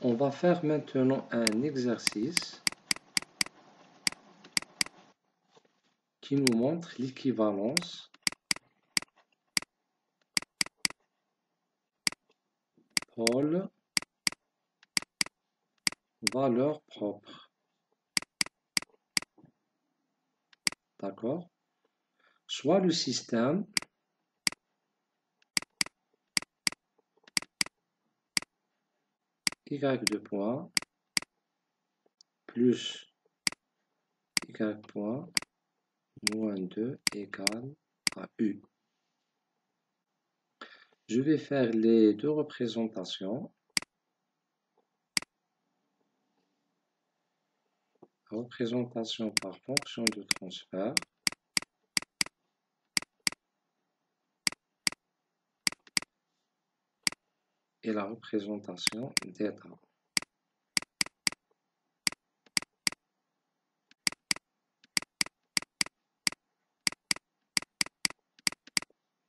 On va faire maintenant un exercice qui nous montre l'équivalence pôle valeur propre. D'accord? Soit le système y de point plus y point moins 2 égale à u. Je vais faire les deux représentations. Représentation par fonction de transfert et la représentation d'état.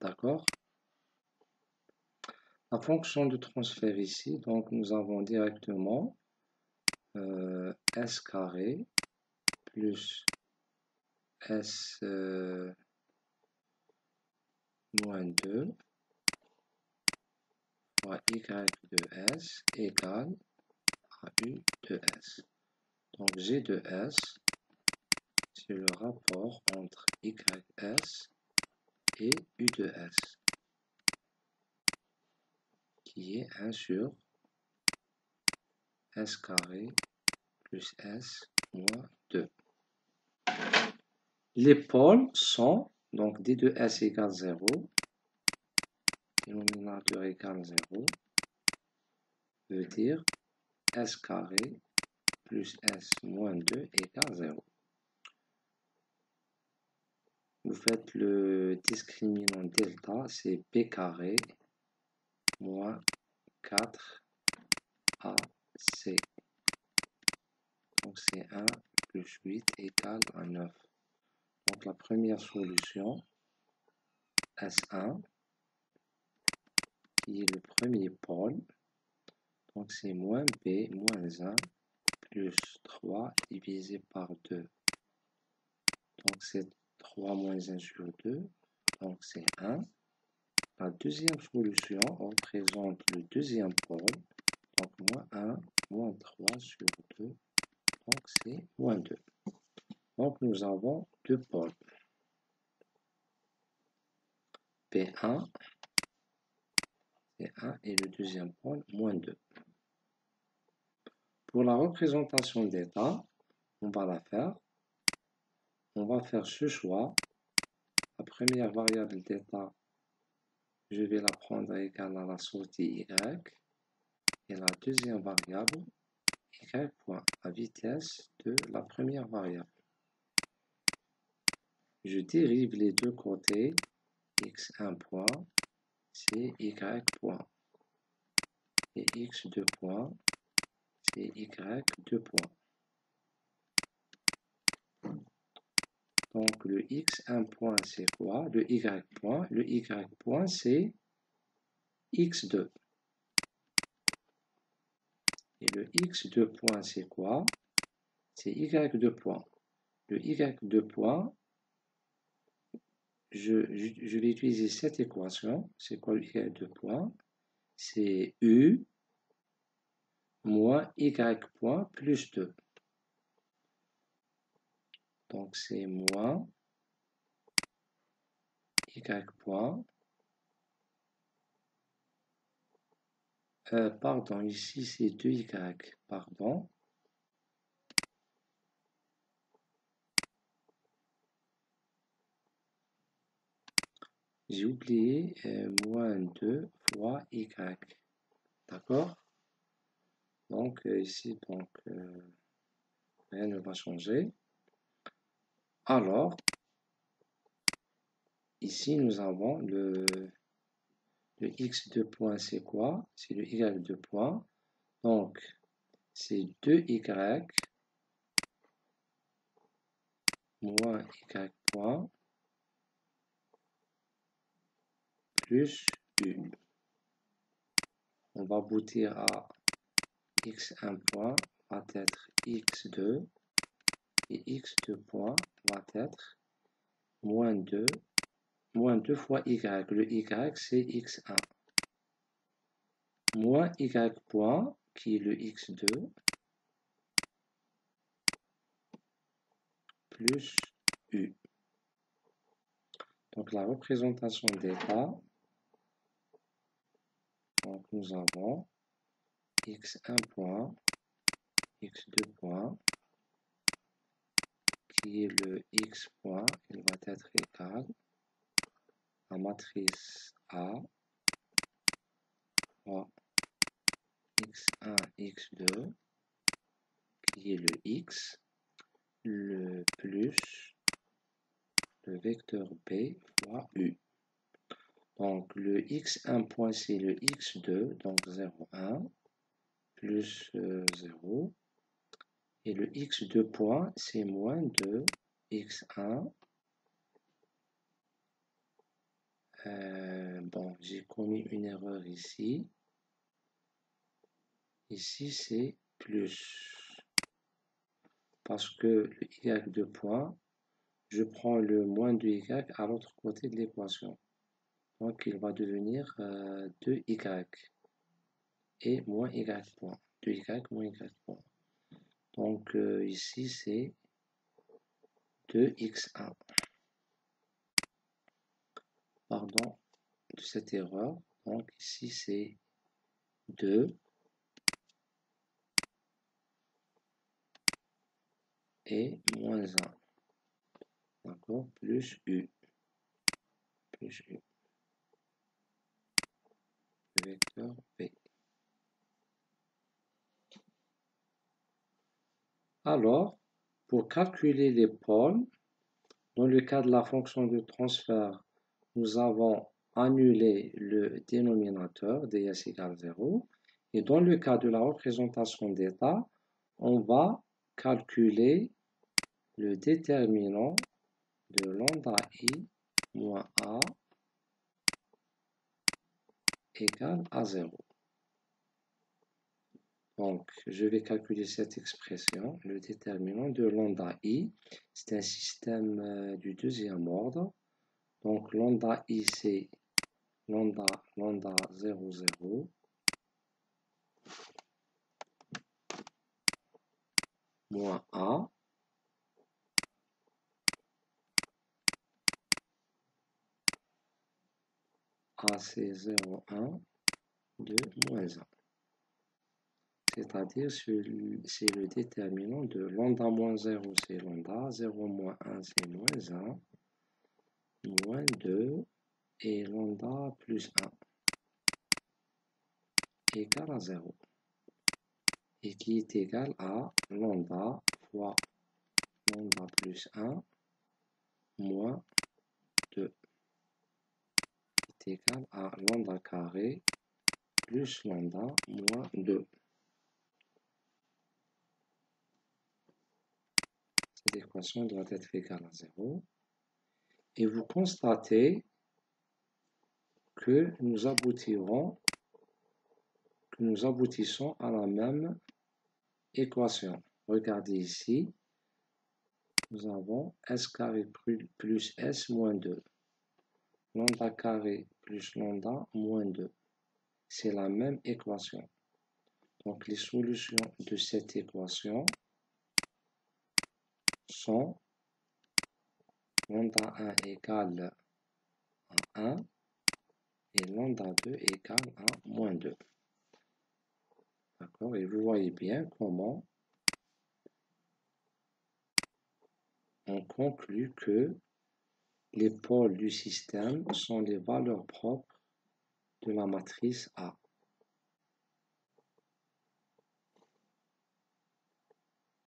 D'accord? La fonction de transfert ici, donc nous avons directement s carré plus s moins 2 fois y de s égale à u de s. Donc g de s, c'est le rapport entre ys et u de s, qui est 1 sur s carré plus s moins 2. Les pôles sont, donc d de s égale 0, dénominateur égale 0, veut dire s carré plus s moins 2 égale 0. Vous faites le discriminant delta, c'est p carré moins 4ac. Donc c'est 1 plus 8 égale à 9. Donc la première solution, S1, qui est le premier pôle, donc c'est moins b moins 1 plus 3 divisé par 2. Donc c'est 3 moins 1 sur 2, donc c'est 1. La deuxième solution représente le deuxième pôle, donc moins 1, moins 3 sur 2, donc c'est moins 2. Donc nous avons deux pôles, P1, et 1 et le deuxième pôle, moins 2. Pour la représentation d'état, on va la faire. On va faire ce choix. La première variable d'état, je vais la prendre égale à la sortie y. Et la deuxième variable, y point, la vitesse de la première variable. Je dérive les deux côtés. x1 point, c'est y point. Et x2 point, c'est y2 point. Donc le x1 point, c'est quoi? Le y point. Le y point, c'est x2. Et le x2 point, c'est quoi? C'est y2 point. Le y2 point, je vais utiliser cette équation. C'est quoi le y2 point? C'est u moins y point plus 2. Donc c'est moins y point. Pardon, ici c'est 2y, pardon. J'ai oublié moins 2 fois y. D'accord? Donc ici, donc, rien ne va changer. Alors, ici nous avons le x2 point, c'est quoi? C'est le y2 point. Donc, c'est 2y moins y point plus u. On va aboutir à x1 point va être x2 et x2 point va être moins 2 fois y. Le y, c'est x1. Moins y point, qui est le x2, plus u. Donc, la représentation d'état, donc nous avons x1 point, x2 point, qui est le x point, il va être égal à matrice A fois x1, x2, qui est le x, le plus le vecteur b fois u. Donc, le x1 point, c'est le x2, donc 0, 1, plus 0. Et le x2 point, c'est moins 2 x1. Bon, j'ai commis une erreur ici. Ici, c'est plus. Parce que le y2 point, je prends le moins 2y à l'autre côté de l'équation. Donc, il va devenir 2y et moins y point. 2y moins y point. Donc, ici, c'est 2x1. Pardon de cette erreur. Donc, ici, c'est 2 et moins 1. D'accord? Plus u. Plus u. Le vecteur b. Alors, pour calculer les pôles, dans le cas de la fonction de transfert, nous avons annulé le dénominateur ds égale 0. Et dans le cas de la représentation d'état, on va calculer le déterminant de lambda i moins a égale à 0. Donc, je vais calculer cette expression, le déterminant de lambda i. C'est un système du deuxième ordre. Donc, lambda i, c'est lambda 0, 0, moins a. A, c'est 0, 1, 2, moins 1. C'est-à-dire, c'est le déterminant de lambda moins 0, c'est lambda, 0 moins 1, c'est moins 1, moins 2, et lambda plus 1 égale à 0. Et qui est égal à lambda fois lambda plus 1 moins 2, qui est égal à lambda carré plus lambda moins 2. Cette équation doit être égale à 0. Et vous constatez que nous aboutissons à la même équation. Regardez ici, nous avons s carré plus s moins 2. Lambda carré plus lambda moins 2. C'est la même équation. Donc, les solutions de cette équation sont lambda 1 égale à 1 et lambda 2 égale à moins 2. D'accord? Et vous voyez bien comment on conclut que les pôles du système sont les valeurs propres de la matrice A.